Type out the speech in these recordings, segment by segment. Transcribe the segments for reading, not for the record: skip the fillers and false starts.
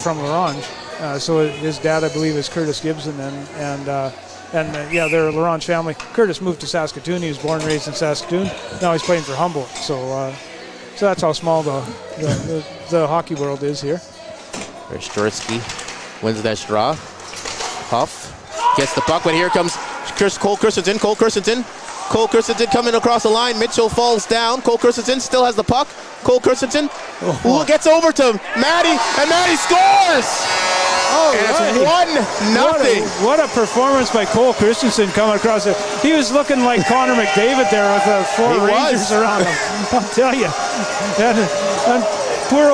from Laurent. So his dad, I believe, is Curtis Gibson, and yeah, they're a Laurent family. Curtis moved to Saskatoon. He was born and raised in Saskatoon. Now he's playing for Humboldt. So that's how small the hockey world is here. Stritsky wins that draw. Huff gets the puck, but here comes Cole Christensen. Cole Christensen coming across the line. Mitchell falls down. Cole Christensen still has the puck. Cole Christensen gets over to Maddie, and Maddie scores! Oh, and it's 1-0. What a performance by Cole Christensen coming across it. He was looking like Connor McDavid there with the four Rangers around him. I'll tell you. And poor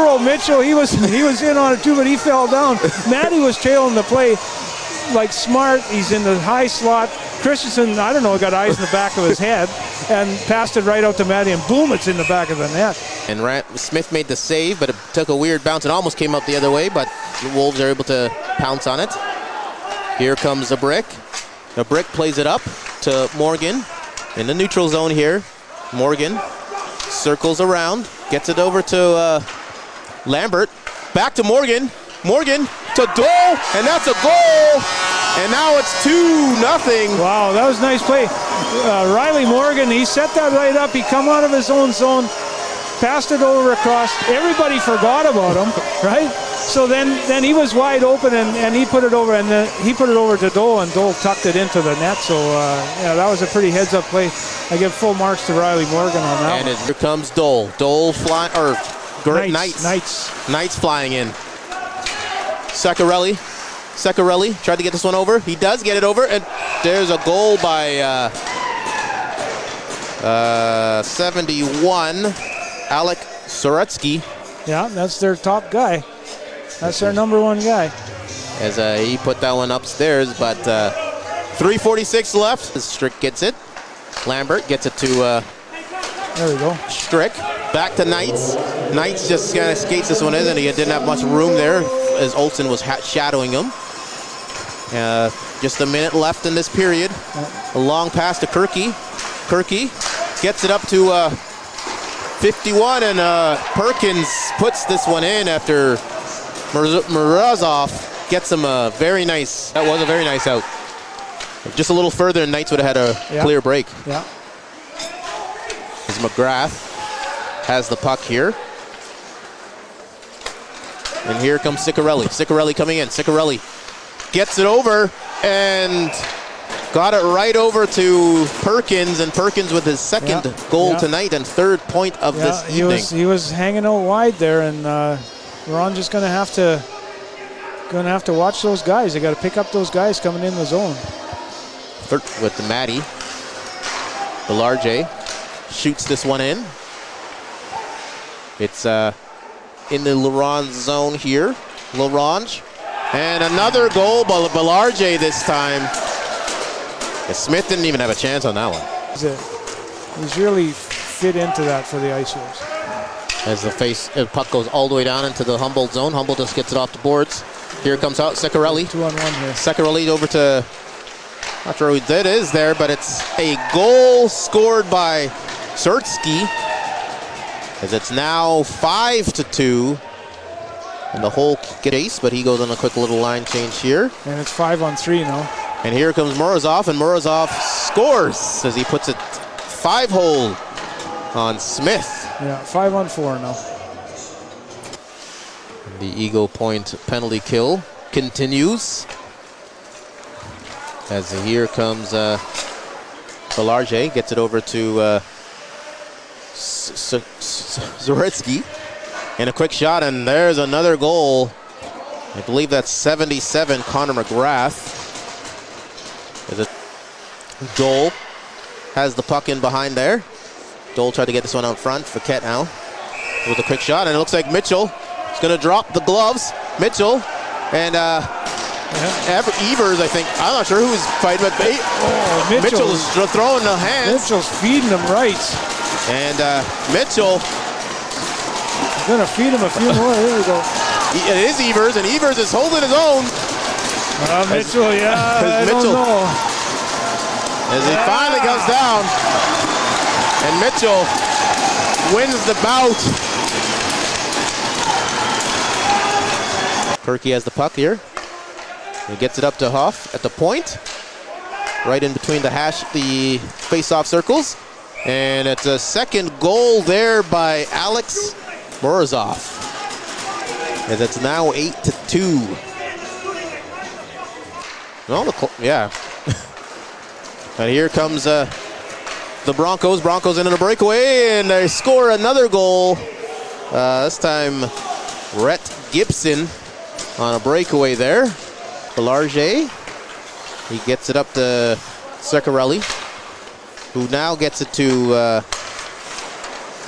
old Mitchell, he was in on it too, but he fell down. Maddie was trailing the play like smart. He's in the high slot. Christensen, I don't know, got eyes in the back of his head and passed it right out to Maddie, and boom, it's in the back of the net. And Smith made the save, but it took a weird bounce and almost came up the other way, but the Wolves are able to pounce on it. Here comes the brick. The brick plays it up to Morgan in the neutral zone here. Morgan circles around, gets it over to Lambert. Back to Morgan. Morgan to Dole, and that's a goal. And now it's 2-0. Wow, that was a nice play. Riley Morgan, he set that right up. He come out of his own zone, passed it over across. Everybody forgot about him, right? So then he was wide open, and he put it over, and then he put it over to Dole, and Dole tucked it into the net. So yeah, that was a pretty heads-up play. I give full marks to Riley Morgan on that. And here comes Dole. Dole flying, or Knights flying in. Secarelli tried to get this one over. He does get it over, and there's a goal by 71, Alec Soretsky. Yeah, that's their top guy. That's their #1 guy. As he put that one upstairs, but 3:46 left. Strick gets it. Lambert gets it to there we go. Strick. Back to Knights. Knights just kind of skates this one in, and he didn't have much room there as Olsen was shadowing him. Just a minute left in this period. A long pass to Kirky. Kirky gets it up to 51, and Perkins puts this one in after Morozov gets him a very nice. That was a very nice out. Just a little further, and Knights would have had a clear break. Yeah. As McGrath has the puck here. And here comes Sicarelli. Sicarelli coming in. Sicarelli gets it over and got it right over to Perkins, and Perkins with his second goal tonight and third point of this evening. He was hanging out wide there, and Ron just gonna have to watch those guys. They got to pick up those guys coming in the zone. With the Matty. Belarge shoots this one in. It's in the Laurent zone here. Laurent. And another goal by Belarge this time. Smith didn't even have a chance on that one. He's really fit into that for the Ice Wolves. As the puck goes all the way down into the Humboldt zone. Humboldt just gets it off the boards. Here comes out Secarelli. 2-on-1 here. Secarelli over to, not sure who that is there, but it's a goal scored by Surtsky. As it's now 5-2. And the whole chase, but he goes on a quick little line change here. And it's 5-on-3 now. And here comes Morozov, and Morozov scores as he puts it 5-hole on Smith. Yeah, 5-on-4 now. And the Eagle Point penalty kill continues. As here comes Belarge, gets it over to Zoretsky. And a quick shot, and there's another goal. I believe that's 77, Connor McGrath. Dole has the puck in behind there. Dole tried to get this one out front for Ket now with a quick shot, and it looks like Mitchell is going to drop the gloves. Mitchell and Evers, I think. I'm not sure who's fighting, but Mitchell is throwing the hands. Mitchell's feeding him right. And Mitchell. Gonna feed him a few more. Here we go. It is Evers, and Evers is holding his own. Mitchell, I don't know. As he finally comes down, and Mitchell wins the bout. Kirky has the puck here. He gets it up to Huff at the point, right in between the face-off circles. And it's a second goal there by Alex Morozov. As it's now 8-2. Well, yeah. And here comes the Broncos. Broncos into the breakaway, and they score another goal. This time, Rhett Gibson on a breakaway there. Belarge, he gets it up to Ceccarelli, who now gets it to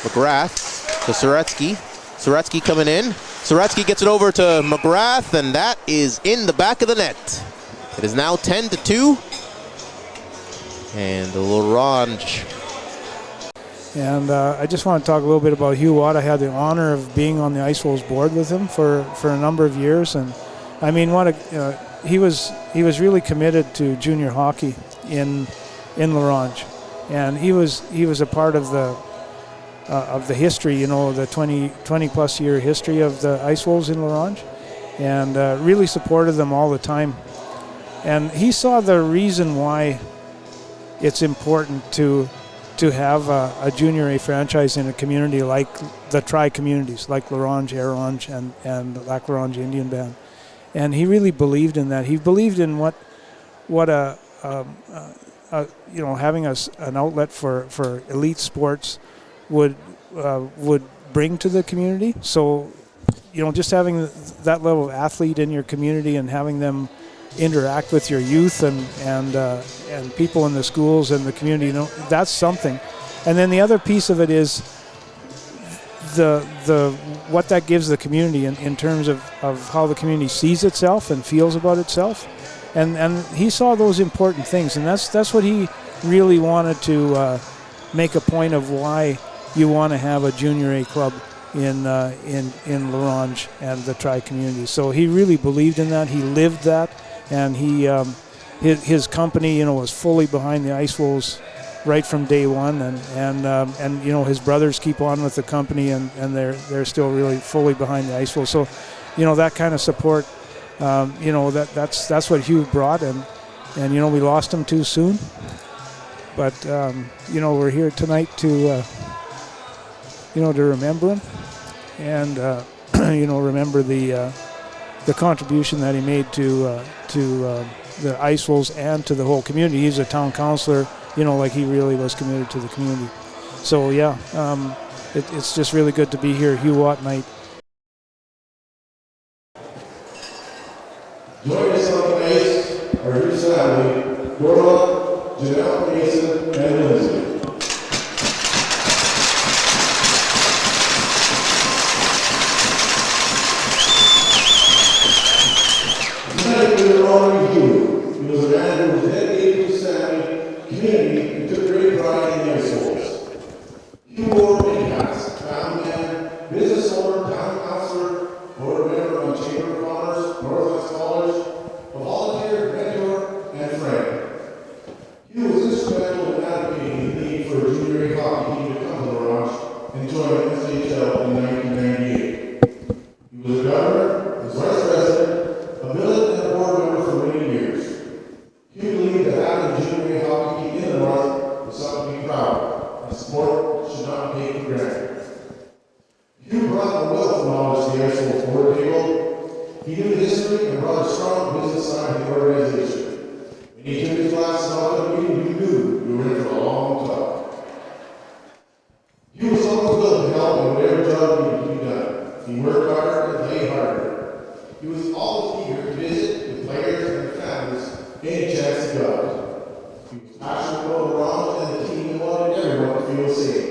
McGrath, to Soretsky. Soretsky coming in. Soretsky gets it over to McGrath, and that is in the back of the net. It is now 10-2. And the L'Orange. And I just want to talk a little bit about Hugh Watt. I had the honor of being on the Ice Wolves board with him for a number of years, and I mean, he was really committed to junior hockey in L'Orange, and he was a part of the history, you know, the 20 plus year history of the Ice Wolves in L'Orange, and really supported them all the time. And he saw the reason why it's important to have a junior A franchise in a community like the tri-communities, like L'Orange, Air-Orange, and Lac L'Orange Indian Band. And he really believed in that. He believed in what having an outlet for elite sports would bring to the community. So, you know, just having that level of athlete in your community and having them interact with your youth and people in the schools and the community, you know, that's something. And then the other piece of it is the what that gives the community in terms of how the community sees itself and feels about itself. And he saw those important things, and that's what he really wanted to make a point of, why you want to have a junior A club in L'Orange and the tri-community. So he really believed in that. He lived that. And his company, you know, was fully behind the Ice Wolves right from day one, and you know, his brothers keep on with the company, and they're still really fully behind the Ice Wolves. So, you know, that kind of support, you know, that's what Hugh brought, and you know, we lost him too soon, but you know, we're here tonight to you know, to remember him, and you know, remember the contribution that he made to the Ice Wolves and to the whole community. He's a town councillor, you know, like he really was committed to the community. So yeah, it's just really good to be here, Hugh Watt night. Joining us on the ice are his family, Dorla, Janelle Mason, and Lindsay. He was a man who was dedicated to his family, community, and took great pride in the Ice Wolves. Hugh wore many hats: family man, business owner, town councillor, board member on Chamber of Commerce, Northwest College, a volunteer, mentor, and friend. Hugh was instrumental in advocating the need for a junior A hockey team to come to L'Orange and join the SHL in 1998. He was a governor, his vice president, a militant, and a board member for many years. Hugh believed that having a junior A hockey team in the North was something to be proud of, and sport should not be taken for granted. Hugh brought a wealth of knowledge to the Ice Wolves board table. He knew the history and brought a strong business side to the organization. When he took his classes out of the meeting, you knew you were in for a long talk. Hugh was always willing to help in whatever job needed to be done. He worked hard and played harder. He was always eager to visit with players and their families any chance he got. He was passionate about L'Orange and the team and wanted everyone to feel safe.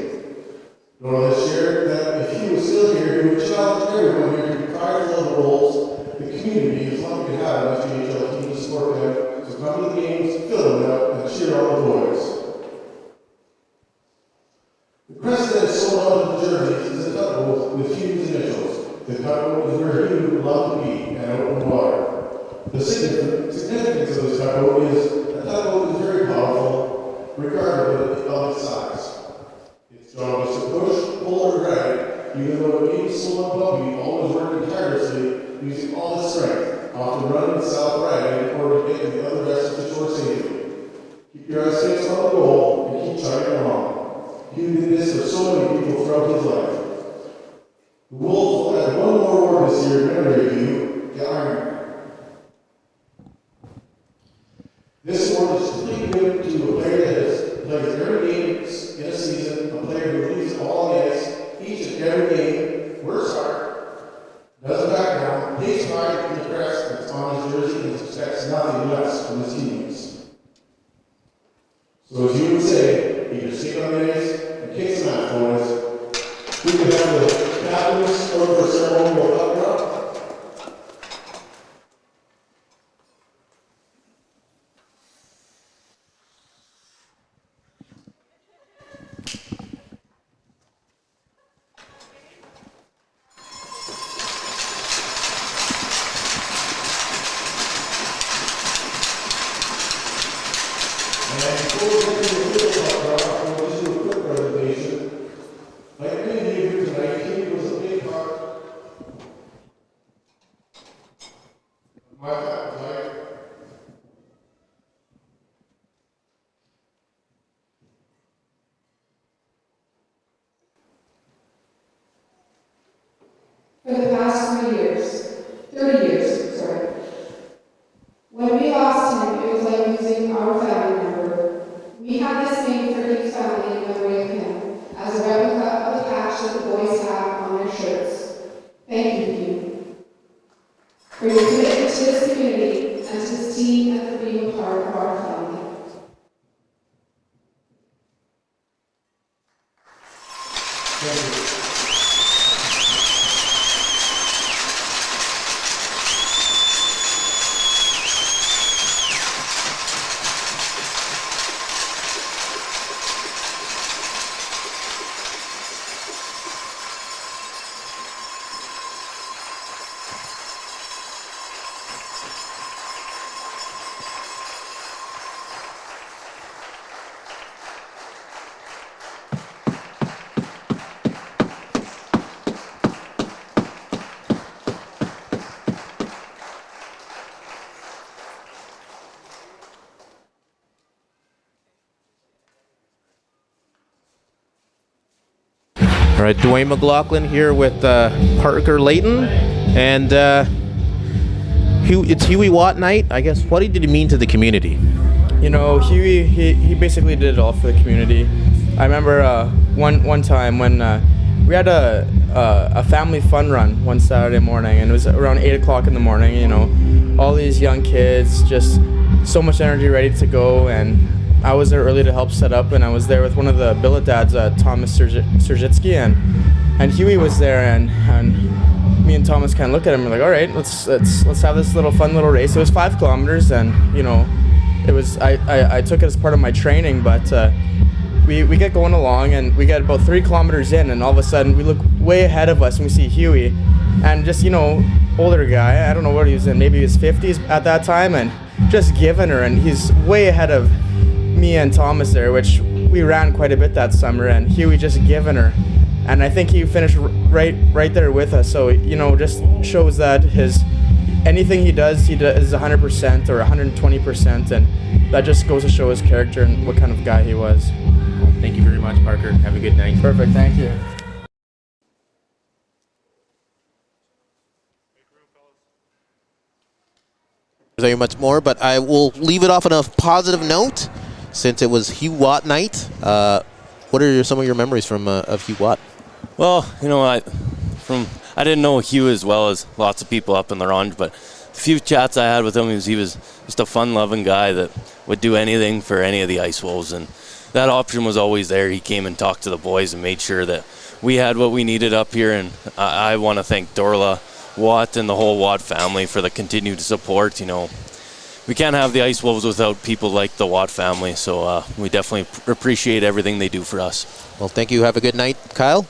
Dorla shared that if he was still here, he would challenge everyone here to prior to the roles. The community is lucky to have an SHL team to support them, so come to the games, fill them up, and cheer on the boys. The crest that is sewn onto the jerseys is a tugboat with Hugh's initials. The tugboat is where Hugh would love to be, and open water. The significance of this tugboat is a tugboat is very powerful, regardless of its size. Its job is to push, pull, or drag, even though it may be slow and bumpy, always working tirelessly using all his strength, often running himself right in order to get the other rest of the short safely. Keep your eyes fixed on the goal and keep chugging along. He did this for so many people throughout his life. The Wolves will add one more award this year in memory of you, the Iron. This award is completely given to a player that has played every game in a season, a player who leaves all on the ice, each and every game, works hard, doesn't back down, takes pride in the crest that's on his jersey, and expects nothing less from his teammates. So as you would say, either stick on the ice and kick some out for us. We could have the captains over the ceremonial up front. For the past 30 years, sorry. When we lost him, it was like losing our family member. We had this made for his family in memory of him, as a replica of the patch that the boys have on their shirts. Thank you, Hugh, for your commitment to this community and to this team and for being a part of our family. Thank you. All right, Dwayne McLaughlin here with Parker Layton, and it's Huey Watt night. I guess, what did he mean to the community? You know, Huey, he basically did it all for the community. I remember one time when we had a family fun run one Saturday morning, and it was around 8 o'clock in the morning. You know, all these young kids, just so much energy, ready to go, and I was there early to help set up, and I was there with one of the billet dads, Thomas Serzitsky, and Huey was there, and me and Thomas kind of looked at him and we're like, all right, let's have this little fun little race. It was 5 kilometers, and you know, it was I took it as part of my training, but we get going along, and we get about 3 kilometers in, and all of a sudden we look way ahead of us and we see Huey, and just, you know, older guy, I don't know what he was in, maybe his 50s at that time, and just giving her, and he's way ahead of me and Thomas there, which we ran quite a bit that summer, and Huey just giving her, and I think he finished right there with us. So, you know, just shows that anything he does is 100% or 120%, and that just goes to show his character and what kind of guy he was. Thank you very much, Parker. Have a good night. Perfect, thank you. There's much more, but I will leave it off on a positive note since it was Hugh Watt night. What are some of your memories from of Hugh Watt? Well, you know, I didn't know Hugh as well as lots of people up in the Orange, but a few chats I had with him, he was just a fun-loving guy that would do anything for any of the Ice Wolves, and that option was always there. He came and talked to the boys and made sure that we had what we needed up here, and I want to thank Dorla, Watt, and the whole Watt family for the continued support. You know, we can't have the Ice Wolves without people like the Watt family, so we definitely appreciate everything they do for us. Well, thank you. Have a good night, Kyle.